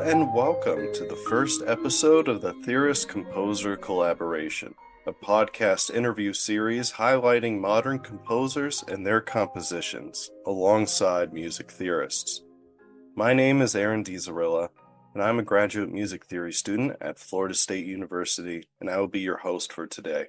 and welcome to the first episode of the Theorist-Composer Collaboration, a podcast interview series highlighting modern composers and their compositions, alongside music theorists. My name is Aaron DiZarilla, and I'm a graduate music theory student at Florida State University, and I will be your host for today.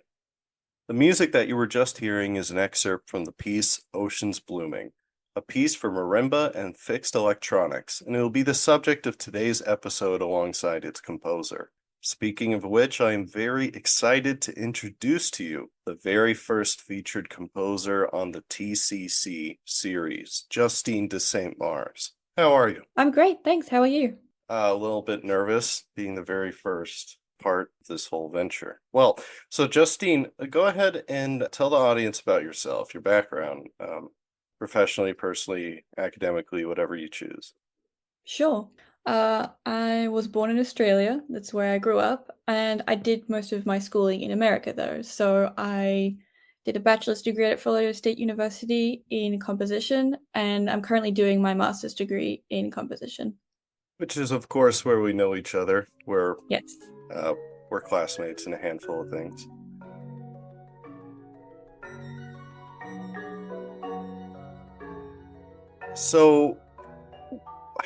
The music that you were just hearing is an excerpt from the piece Oceans Blooming, a piece for marimba and fixed electronics, and it will be the subject of today's episode alongside its composer. Speaking of which, I am very excited to introduce to you the very first featured composer on the TCC series, Justine de Saint Mars. How are you? I'm great, thanks. How are you? A little bit nervous being the very first part of this whole venture. Well, so Justine, go ahead and tell the audience about yourself, your background, professionally, personally, academically, whatever you choose. Sure. I was born in Australia. That's where I grew up, and I did most of my schooling in America, though. So I did a bachelor's degree at Florida State University in composition, and I'm currently doing my master's degree in composition. Which is, of course, where we know each other. Yes. Uh, we're classmates in a handful of things. So,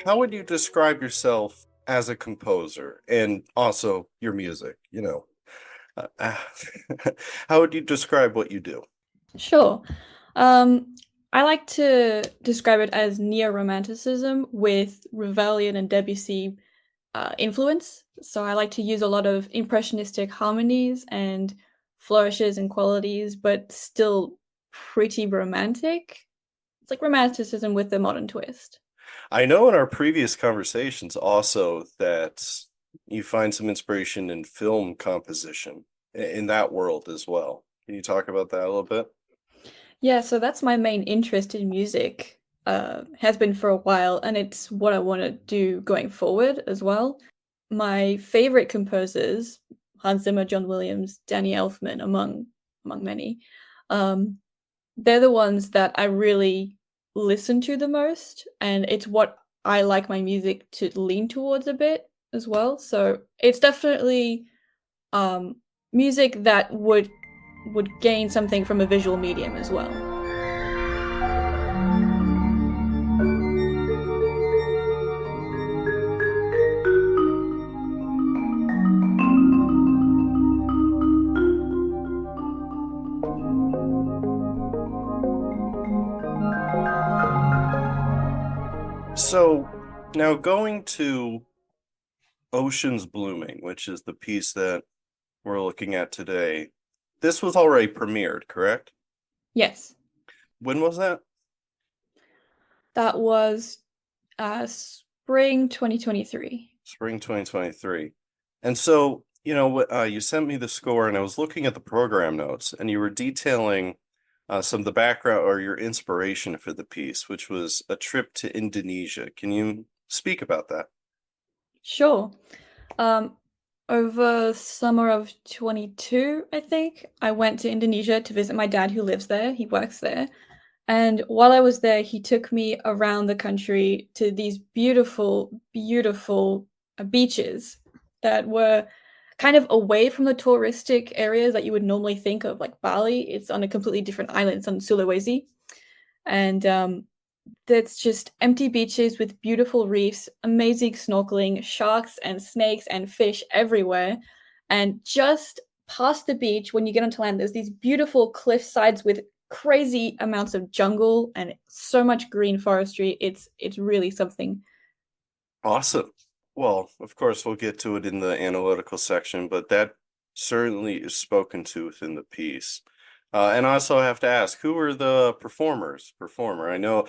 how would you describe yourself as a composer and also your music? Uh, how would you describe what you do? Sure. Um, I like to describe it as neo-romanticism with Ravellian and Debussy influence. So I like to use a lot of impressionistic harmonies and flourishes and qualities, but still pretty romantic. It's like romanticism with a modern twist. I know in our previous conversations also that you find some inspiration in film composition in that world as well. Can you talk about that a little bit? Yeah, so that's my main interest in music, has been for a while, and it's what I want to do going forward as well. My favorite composers, Hans Zimmer, John Williams, Danny Elfman, among many, um, they're the ones that I really listen to the most, and it's what I like my music to lean towards a bit as well. So it's definitely um, music that would gain something from a visual medium as well. So now going to Oceans Blooming, which is the piece that we're looking at today. This was already premiered, correct? Yes, When was that? that was spring 2023. Spring 2023. And so, you sent me the score, and I was looking at the program notes, and you were detailing some of the background or your inspiration for the piece, which was a trip to Indonesia. Can you speak about that? Sure. Um, Over summer of 22, I think, I went to Indonesia to visit my dad who lives there. He works there. And while I was there, he took me around the country to these beautiful, beautiful beaches that were kind of away from the touristic areas that you would normally think of, like Bali. It's on a completely different island. It's on Sulawesi. And that's just empty beaches with beautiful reefs, amazing snorkeling, sharks and snakes and fish everywhere. And just past the beach, when you get onto land, there's these beautiful cliff sides with crazy amounts of jungle and so much green forestry. It's really something. Awesome. Well, of course, we'll get to it in the analytical section, but that certainly is spoken to within the piece. And I also have to ask, who were the performer? I know,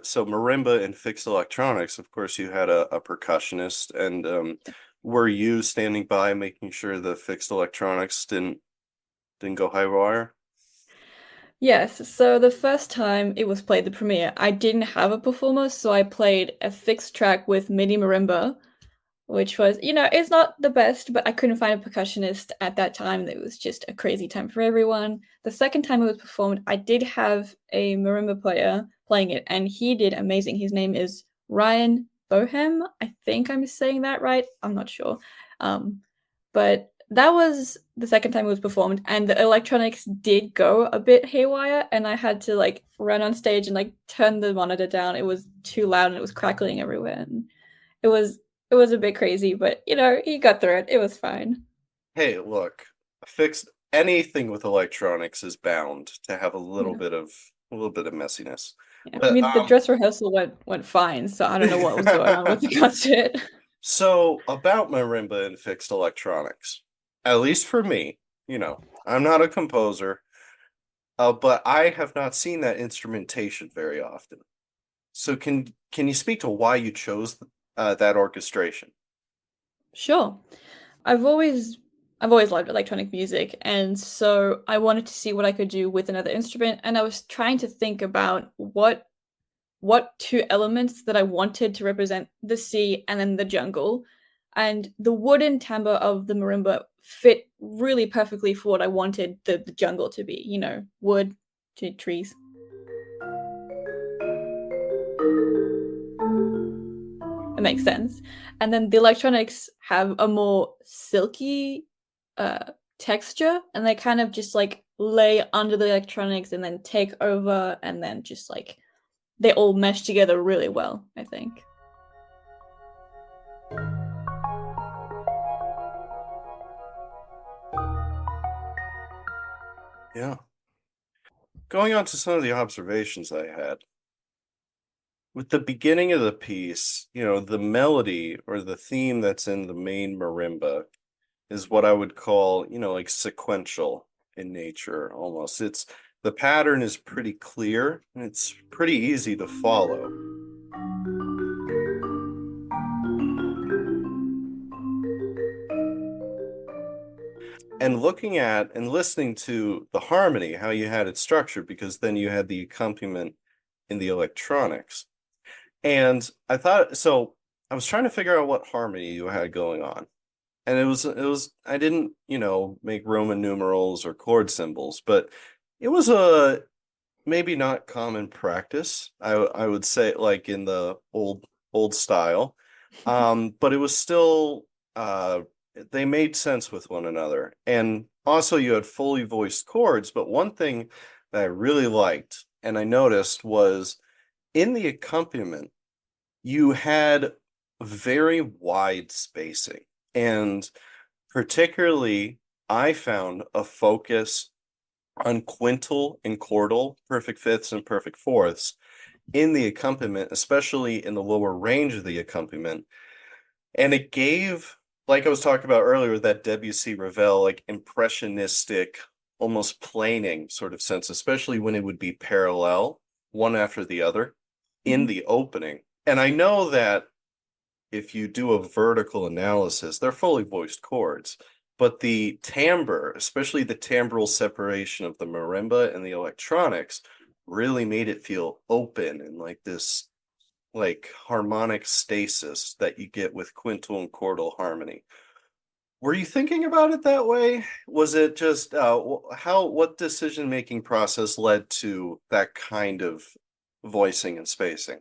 so marimba and fixed electronics, of course, you had a percussionist, and were you standing by making sure the fixed electronics didn't go high wire? Yes, so the first time it was played, the premiere, I didn't have a performer, so I played a fixed track with MIDI marimba, which was, it's not the best, but I couldn't find a percussionist at that time. It was just a crazy time for everyone. The second time it was performed, I did have a marimba player playing it, and he did amazing. His name is Ryan Boehme. I think I'm saying that right. I'm not sure. Um, but that was the second time it was performed, and the electronics did go a bit haywire, and I had to like run on stage and like turn the monitor down. It was too loud and it was crackling everywhere. And it was it was a bit crazy, but he got through it. It was fine. Hey, look, fixed anything with electronics is bound to have Yeah. a little bit of messiness. Yeah. I But mean, the dress rehearsal went fine, so I don't know what was going on with the concert. so about marimba and fixed electronics, at least for me, I'm not a composer, but I have not seen that instrumentation very often. So can you speak to why you chose that orchestration? Sure. I've always I've always loved electronic music, and so I wanted to see what I could do with another instrument, and I was trying to think about what two elements that I wanted to represent the sea and then the jungle. And the wooden timbre of the marimba fit really perfectly for what I wanted the jungle to be, wood, trees. It makes sense. And then the electronics have a more silky texture, and they kind of just like lay under the electronics and then take over, and then just like they all mesh together really well, I think. Yeah. Going on to some of the observations I had. With the beginning of the piece, the melody or the theme that's in the main marimba is what I would call, like sequential in nature almost. The pattern is pretty clear and it's pretty easy to follow. And looking at and listening to the harmony, how you had it structured, because then you had the accompaniment in the electronics. And I was trying to figure out what harmony you had going on. And it was I didn't, make Roman numerals or chord symbols, but it was a maybe not common practice. I would say like in the old style. But it was still they made sense with one another. And also you had fully voiced chords, but one thing that I really liked and I noticed was in the accompaniment you had very wide spacing. And particularly, I found a focus on quintal and quartal, perfect fifths and perfect fourths in the accompaniment, especially in the lower range of the accompaniment. And it gave, like I was talking about earlier, that Debussy Ravel, like impressionistic, almost planing sort of sense, especially when it would be parallel, one after the other, in Mhm. the opening. And I know that if you do a vertical analysis, they're fully voiced chords. But the timbre, especially the timbral separation of the marimba and the electronics, really made it feel open and like this like harmonic stasis that you get with quintal and quartal harmony. Were you thinking about it that way? Was it just what decision-making process led to that kind of voicing and spacing?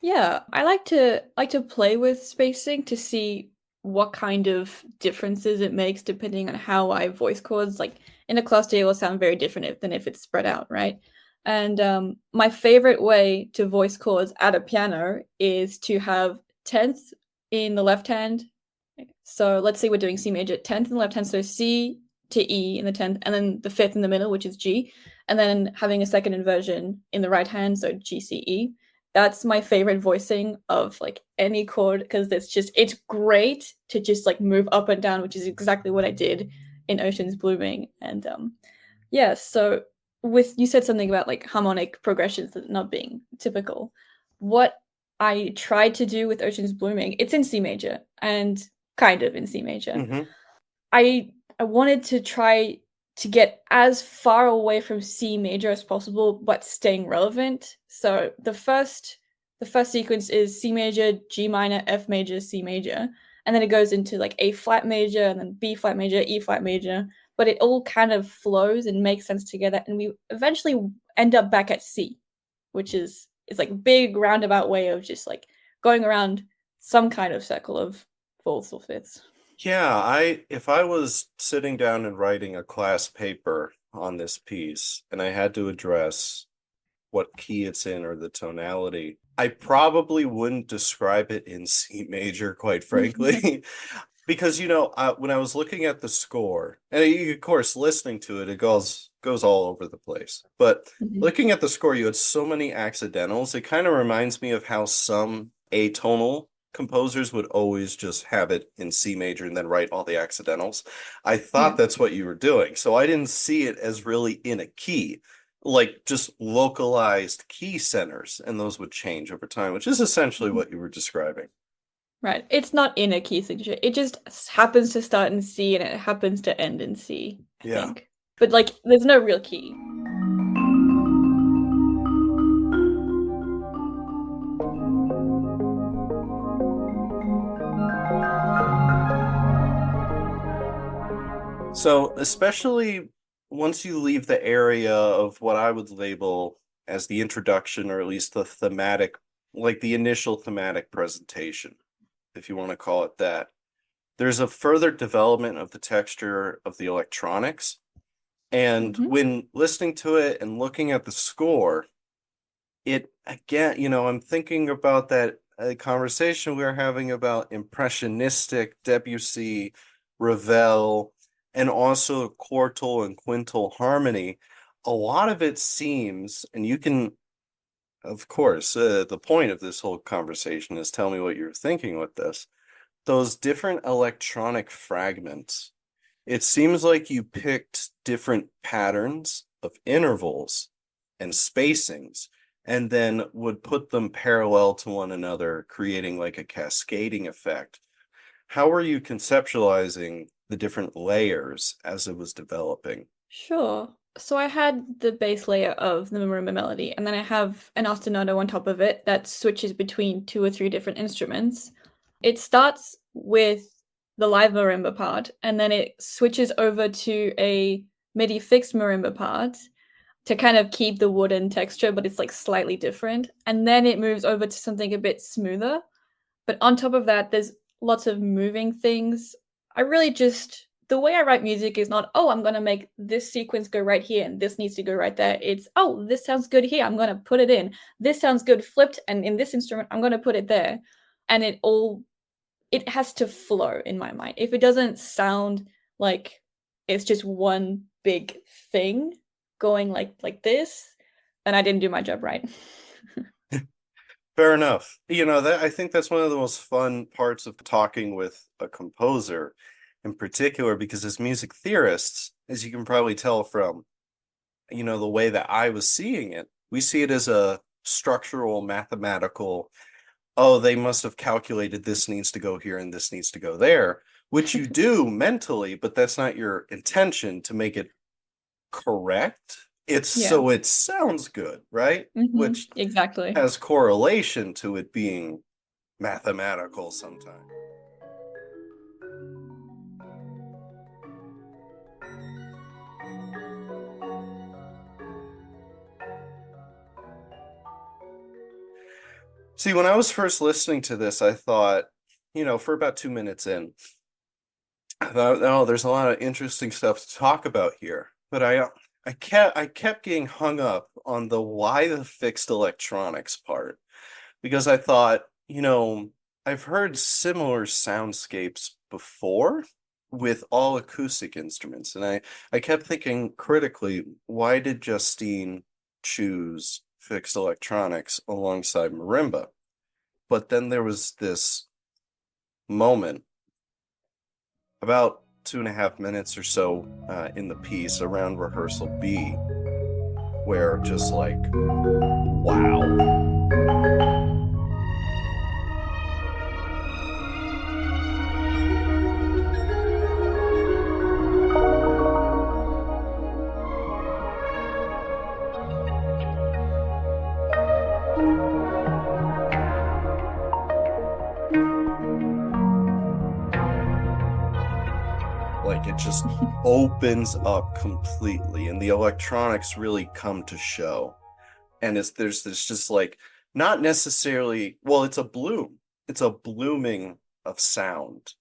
Yeah, I like to play with spacing to see what kind of differences it makes depending on how I voice chords. Like in a cluster, it will sound very different than if it's spread out, right? And my favorite way to voice chords at a piano is to have tenth in the left hand. So let's say we're doing C major, tenth in the left hand, so C to E in the tenth, and then the fifth in the middle, which is G, and then having a second inversion in the right hand, so G C E. That's my favorite voicing of like any chord because it's great to just like move up and down, which is exactly what I did in Ocean's Blooming. And yeah, so with you said something about like harmonic progressions not being typical. What I tried to do with Ocean's Blooming, it's in C major and kind of in C major. Mm-hmm. I wanted to try to get as far away from C major as possible, but staying relevant. So the first sequence is C major, G minor, F major, C major, and then it goes into like A flat major and then B flat major, E flat major. But it all kind of flows and makes sense together, and we eventually end up back at C, which is it's like a big roundabout way of just like going around some kind of circle of fourths or fifths. Yeah, if I was sitting down and writing a class paper on this piece and I had to address what key it's in or the tonality, I probably wouldn't describe it in C major, quite frankly. Because when I was looking at the score, and of course listening to it, it goes all over the place. But Mhm. looking at the score, you had so many accidentals. It kind of reminds me of how some atonal composers would always just have it in C major and then write all the accidentals. I thought Yeah. that's what you were doing, so I didn't see it as really in a key, like just localized key centers, and those would change over time, which is essentially Mhm. what you were describing. Right. It's not in a key signature. It just happens to start in C and it happens to end in C, I Yeah. think. But like, there's no real key. So, especially once you leave the area of what I would label as the introduction, or at least the thematic, like the initial thematic presentation, if you want to call it that, there's a further development of the texture of the electronics. And Hmm. when listening to it and looking at the score, it again, I'm thinking about that conversation we were having about impressionistic Debussy, Ravel, and also quartal and quintal harmony. A lot of it seems, and you can, of course, the point of this whole conversation is tell me what you're thinking with this. Those different electronic fragments, it seems like you picked different patterns of intervals and spacings and then would put them parallel to one another, creating like a cascading effect. How were you conceptualizing the different layers as it was developing? Sure. So I had the base layer of the marimba melody, and then I have an ostinato on top of it that switches between two or three different instruments. It starts with the live marimba part, and then it switches over to a MIDI fixed marimba part to kind of keep the wooden texture, but it's like slightly different. And then it moves over to something a bit smoother. But on top of that, there's lots of moving things. I really just the way I write music is not, oh, I'm gonna make this sequence go right here and this needs to go right there. It's, oh, this sounds good here. I'm gonna put it in. This sounds good flipped, and in this instrument, I'm gonna put it there. And it has to flow in my mind. If it doesn't sound like it's just one big thing going like this, then I didn't do my job right. Fair enough. That I think that's one of the most fun parts of talking with a composer in particular, because as music theorists, as you can probably tell from, the way that I was seeing it, we see it as a structural, mathematical, oh, they must have calculated this needs to go here and this needs to go there, which you do mentally, but that's not your intention to make it correct. It's Yeah. so it sounds good, right? Which Exactly. has correlation to it being mathematical sometimes. See, when I was first listening to this, I thought, for about 2 minutes in, I thought, oh, there's a lot of interesting stuff to talk about here. But I kept getting hung up on the why the fixed electronics part, because I thought, I've heard similar soundscapes before with all acoustic instruments, and I kept thinking critically, why did Justine choose fixed electronics alongside marimba? But then there was this moment about 2.5 minutes or so in the piece around rehearsal B, where just like, wow. Like it just opens up completely, and the electronics really come to show. And there's this just like not necessarily, well, it's a bloom. It's a blooming of sound.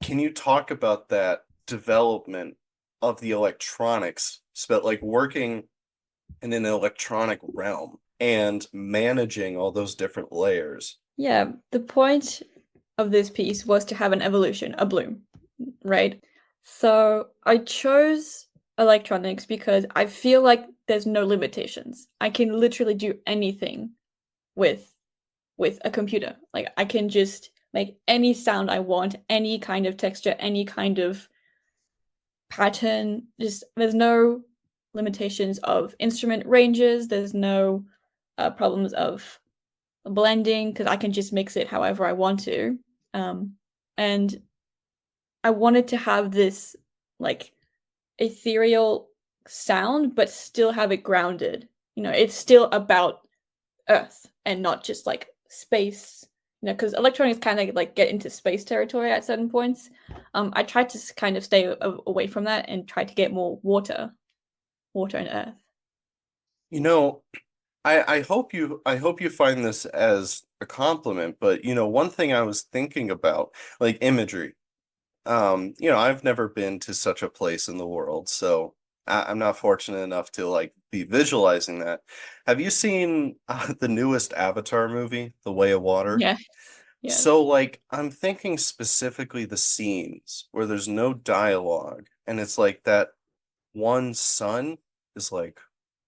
Can you talk about that development of the electronics, like working in an electronic realm and managing all those different layers? Yeah, the point of this piece was to have an evolution, a bloom, right? So I chose electronics because I feel like there's no limitations. I can literally do anything with a computer. Like I can just make any sound I want, any kind of texture, any kind of pattern. Just there's no limitations of instrument ranges. There's no problems of blending because I can just mix it however I want to. Um, and I wanted to have this like ethereal sound, but still have it grounded. It's still about Earth and not just like space. Because electronics kind of like get into space territory at certain points. I tried to kind of stay away from that and try to get more water and Earth. You know, I hope you find this as a compliment, but one thing I was thinking about, like imagery. I've never been to such a place in the world, so I'm not fortunate enough to like be visualizing that. Have you seen the newest Avatar movie, The Way of Water? Yes, So yes, like I'm thinking specifically the scenes where there's no dialogue and it's like that one son is like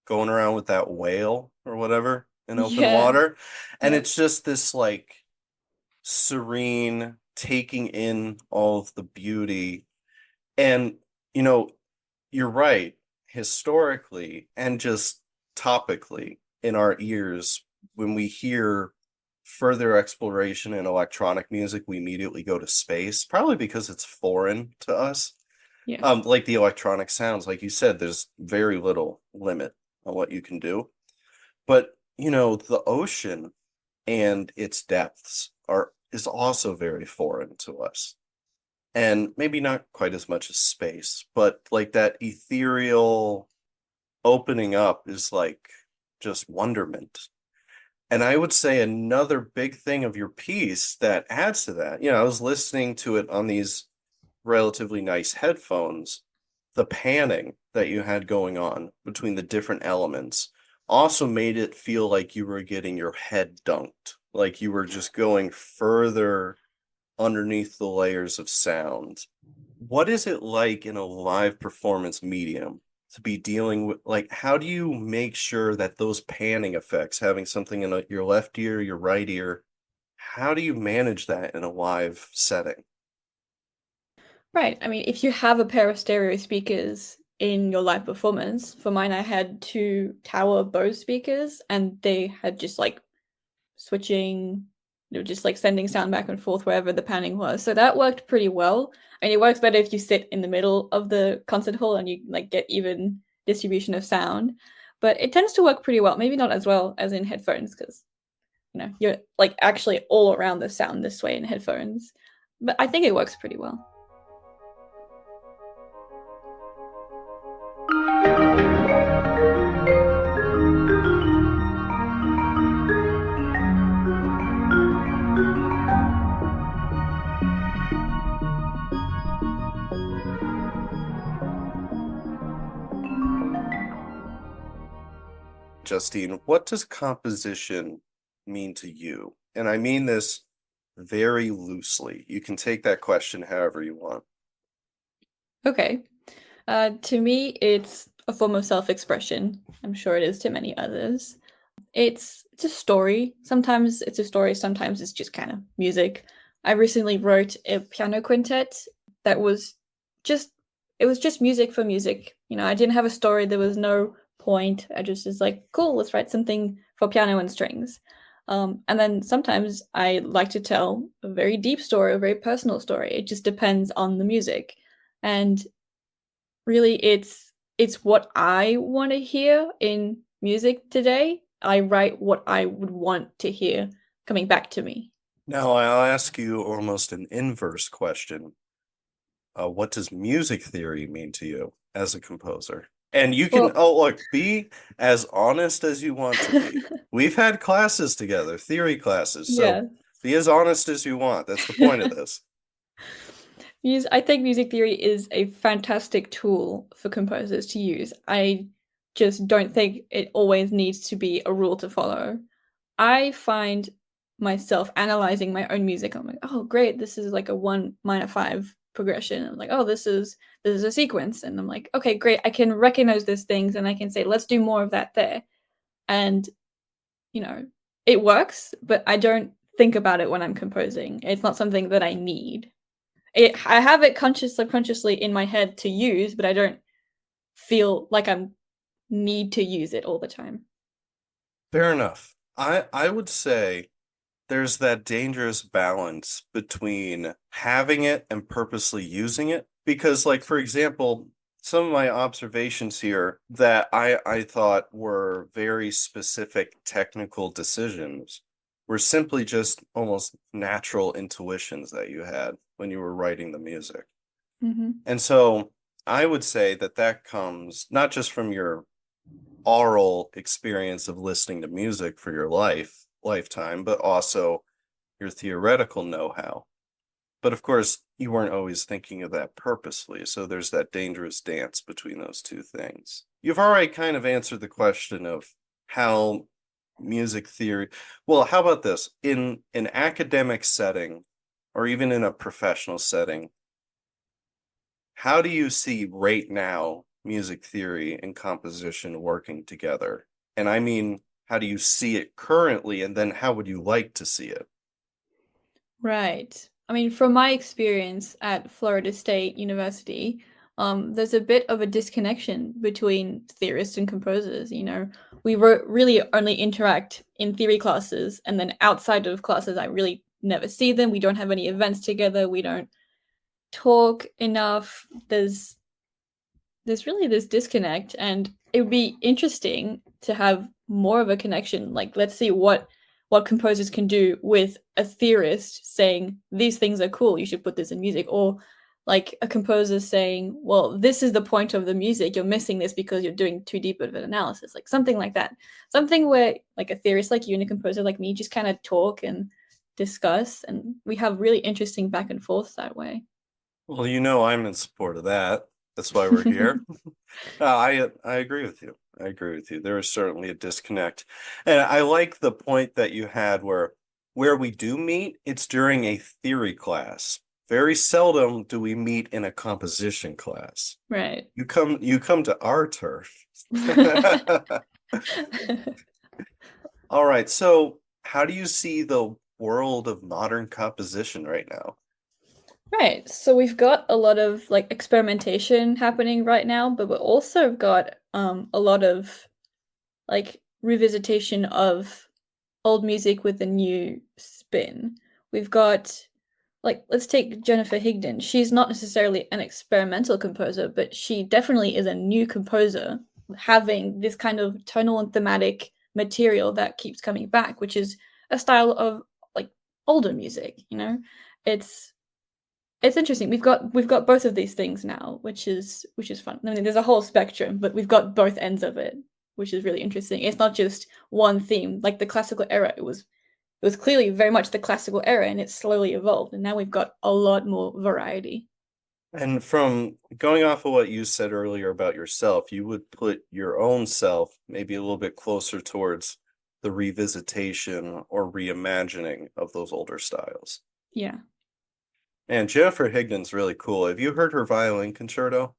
going around with that whale or whatever in open yeah, water, and yeah, it's just this like serene taking in all of the beauty. And you know you're right, historically and just topically in our ears, when we hear further exploration in electronic music, we immediately go to space, probably because it's foreign to us. yeah. Like the electronic sounds, like you said, there's very little limit on what you can do. But the ocean and its depths are is also very foreign to us. And maybe not quite as much as space, but like that ethereal opening up is like just wonderment. And I would say another big thing of your piece that adds to that, I was listening to it on these relatively nice headphones. The panning that you had going on between the different elements also made it feel like you were getting your head dunked, like you were just going further underneath the layers of sound. What is it like in a live performance medium to be dealing with, like, how do you make sure that those panning effects, having something in your left ear, your right ear, how do you manage that in a live setting? Right. I mean, if you have a pair of stereo speakers in your live performance, for mine, I had two Tower Bose speakers, and they had just like switching, just like sending sound back and forth wherever the panning was. So that worked pretty well. I mean, it works better if you sit in the middle of the concert hall and you like get even distribution of sound. But it tends to work pretty well. Maybe not as well as in headphones because you're like actually all around the sound this way in headphones. But I think it works pretty well. Justine, what does composition mean to you? And I mean this very loosely. You can take that question however you want. Okay. To me, it's a form of self-expression. I'm sure it is to many others. It's a story. Sometimes it's a story, sometimes it's just kind of music. I recently wrote a piano quintet that was just it was just music for music. I didn't have a story, there was no point. I just was like, cool, let's write something for piano and strings. And then sometimes I like to tell a very deep story, a very personal story. It just depends on the music. And really it's what I want to hear in music today. I write what I would want to hear coming back to me. Now, I'll ask you almost an inverse question. What does music theory mean to you as a composer? And you can, Well, oh, look, be as honest as you want to be. We've had classes together, theory classes, so Yeah. be as honest as you want. That's the point of this. I think music theory is a fantastic tool for composers to use. I just don't think it always needs to be a rule to follow. I find myself analyzing my own music. I'm like, oh, great, this is like a 1 minor 5 progression. I'm like, oh, this is a sequence, and I'm like, okay, great, I can recognize those things, and I can say, let's do more of that there. And you know, it works, but I don't think about it when I'm composing. It's not something that I need. I have it subconsciously in my head to use, but I don't feel like I need to use it all the time. Fair enough. I would say there's that dangerous balance between having it and purposely using it. Because, like, for example, some of my observations here that I thought were very specific technical decisions were simply just almost natural intuitions that you had when you were writing the music. Hmm. And so I would say that that comes not just from your oral experience of listening to music for your lifetime, but also your theoretical know-how. But of course, you weren't always thinking of that purposely, so there's that dangerous dance between those two things. You've already kind of answered the question of how music theory, well, how about this? In an academic setting, or even in a professional setting, how do you see right now music theory and composition working together? And I mean, how do you see it currently, and then how would you like to see it? Right. I mean, from my experience at Florida State University, there's a bit of a disconnection between theorists and composers. We really only interact in theory classes, and then outside of classes, I really never see them. We don't have any events together. We don't talk enough. There's really this disconnect, and it would be interesting to have more of a connection. Like, let's see what composers can do with a theorist saying these things are cool, you should put this in music, or like a composer saying, well, this is the point of the music, you're missing this because you're doing too deep of an analysis, like something like that. Something where like a theorist like you and a composer like me just kind of talk and discuss, and we have really interesting back and forths that way. Well, I'm in support of that. That's why we're here. I agree with you. I agree with you. There is certainly a disconnect. And I like the point that you had where we do meet, it's during a theory class. Very seldom do we meet in a composition class. Right. You come to our turf. All right. So, how do you see the world of modern composition right now? Right. So we've got a lot of like experimentation happening right now, but we also got a lot of like revisitation of old music with a new spin. We've got like let's take Jennifer Higdon. She's not necessarily an experimental composer, but she definitely is a new composer having this kind of tonal and thematic material that keeps coming back, which is a style of like older music. It's it's interesting. We've got both of these things now, which is fun. I mean, there's a whole spectrum, but we've got both ends of it, which is really interesting. It's not just one theme. Like the classical era, it was clearly very much the classical era, and it slowly evolved, and now we've got a lot more variety. And from going off of what you said earlier about yourself, you would put your own self maybe a little bit closer towards the revisitation or reimagining of those older styles. Yeah, And Jennifer Higdon's really cool. Have you heard her violin concerto?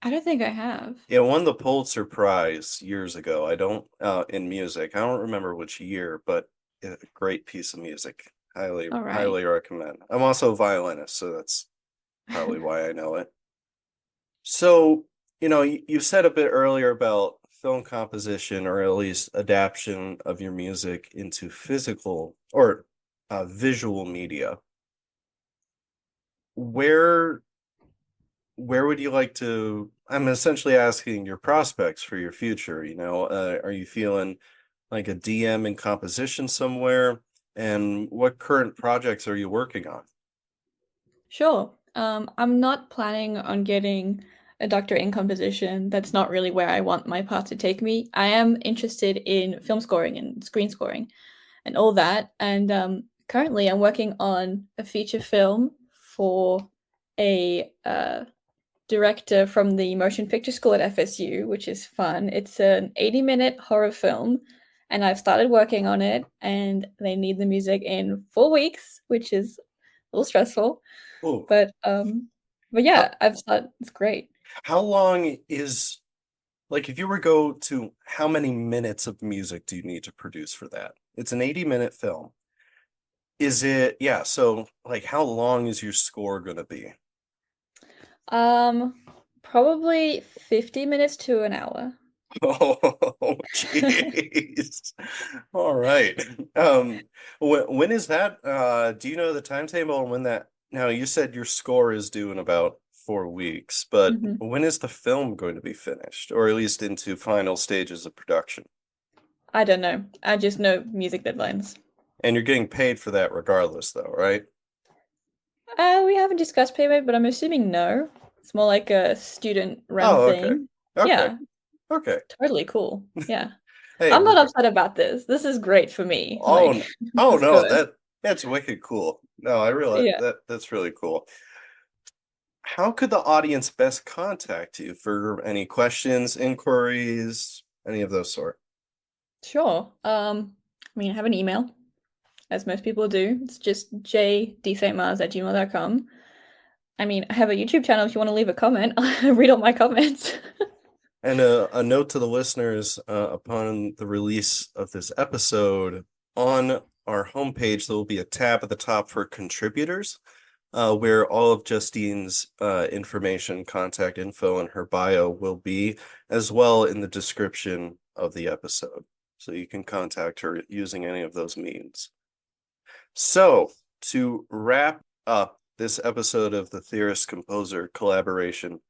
I don't think I have. It won the Pulitzer Prize years ago. I don't in music. I don't remember which year, but a great piece of music. Highly, All right. highly recommend. I'm also a violinist, so that's probably why I know it. So, you said a bit earlier about film composition or at least adaptation of your music into physical or visual media. Where where would you like to? I'm essentially asking your prospects for your future. Are you feeling like a DM in composition somewhere? And what current projects are you working on? Sure. I'm not planning on getting a doctorate in composition. That's not really where I want my path to take me. I am interested in film scoring and screen scoring and all that. And currently, I'm working on a feature film for a director from the motion picture school at FSU, which is fun. It's an 80-minute horror film, and I've started working on it, and they need the music in 4 weeks, which is a little stressful. Oh, But how, yeah, I've started. It's great. how long is, like, if you were to go to how many minutes of music do you need to produce for that? It's an 80-minute film. Is it, yeah, so like how long is your score gonna be? Um, Probably 50 minutes to an hour. Oh, jeez. All right. When is that? Do you know the timetable on when that? Now, you said your score is due in about 4 weeks, but Mhm. when is the film going to be finished, or at least into final stages of production? I don't know. I just know music deadlines. And you're getting paid for that regardless, though, right? We haven't discussed payment, but I'm assuming no. It's more like a student run Oh, okay. thing. Okay. Yeah, Okay. totally cool. Yeah. Hey, I'm not upset about this. This is great for me. oh, Like, this oh is no, good. that's wicked cool. No, I realize Yeah, that's really cool. How could the audience best contact you for any questions, inquiries, any of those sort? sure. I mean, I have an email, as most people do. It's just jdstmars@gmail.com. I mean, I have a YouTube channel if you want to leave a comment. I read all my comments. And a note to the listeners, upon the release of this episode, on our homepage, there will be a tab at the top for contributors, where all of Justine's information, contact info, and her bio will be, as well in the description of the episode. So you can contact her using any of those means. So, to wrap up this episode of the Theorist Composer collaboration,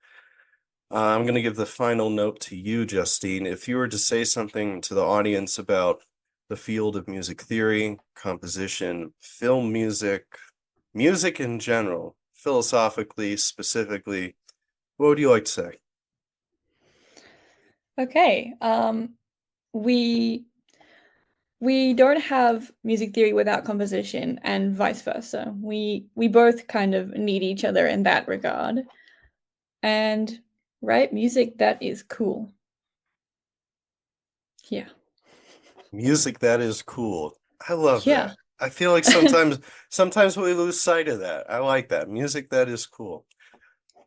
I'm going to give the final note to you, Justine. If you were to say something to the audience about the field of music theory, composition, film music, music in general, philosophically, specifically, what would you like to say? Okay. We we don't have music theory without composition and vice versa. We both kind of need each other in that regard. And right, music that is cool. Yeah. Music that is cool. I love Yeah. that. I feel like sometimes we lose sight of that. I like that. Music that is cool.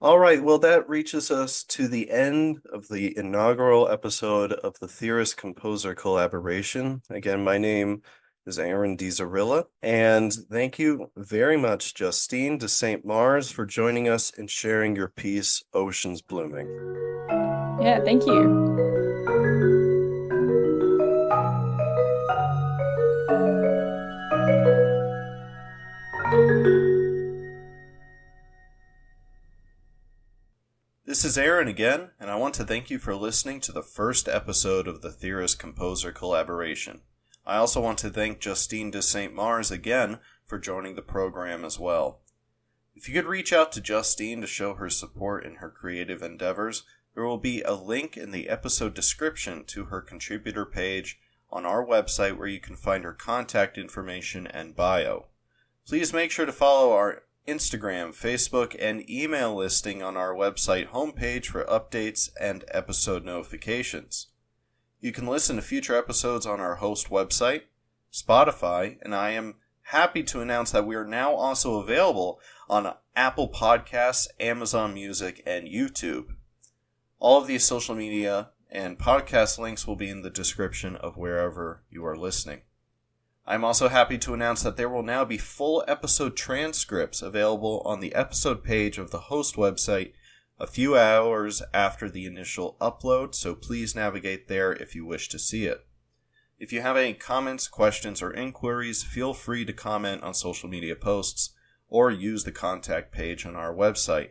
All right, well, that reaches us to the end of the inaugural episode of the Theorist Composer collaboration. Again, my name is Aaron DiZarilla, and thank you very much, Justine de St. Mars, for joining us and sharing your piece, Oceans Blooming. Yeah, thank you. This is Aaron again, and I want to thank you for listening to the first episode of the Theorist Composer collaboration. I also want to thank Justine de St. Mars again for joining the program as well. If you could reach out to Justine to show her support in her creative endeavors, there will be a link in the episode description to her contributor page on our website where you can find her contact information and bio. Please make sure to follow our Instagram, Facebook, and email listing on our website homepage for updates and episode notifications. You can listen to future episodes on our host website, Spotify, and I am happy to announce that we are now also available on Apple Podcasts, Amazon Music, and YouTube. All of these social media and podcast links will be in the description of wherever you are listening. I'm also happy to announce that there will now be full episode transcripts available on the episode page of the host website a few hours after the initial upload, so please navigate there if you wish to see it. If you have any comments, questions, or inquiries, feel free to comment on social media posts or use the contact page on our website.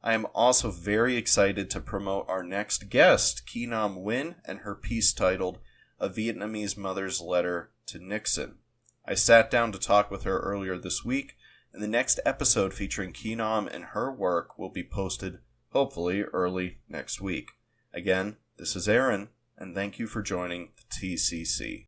I am also very excited to promote our next guest, Key Nam Nguyen, and her piece titled A Vietnamese Mother's Letter to Nixon. I sat down to talk with her earlier this week, and the next episode featuring Keenam and her work will be posted hopefully early next week. Again, this is Aaron, and thank you for joining the TCC.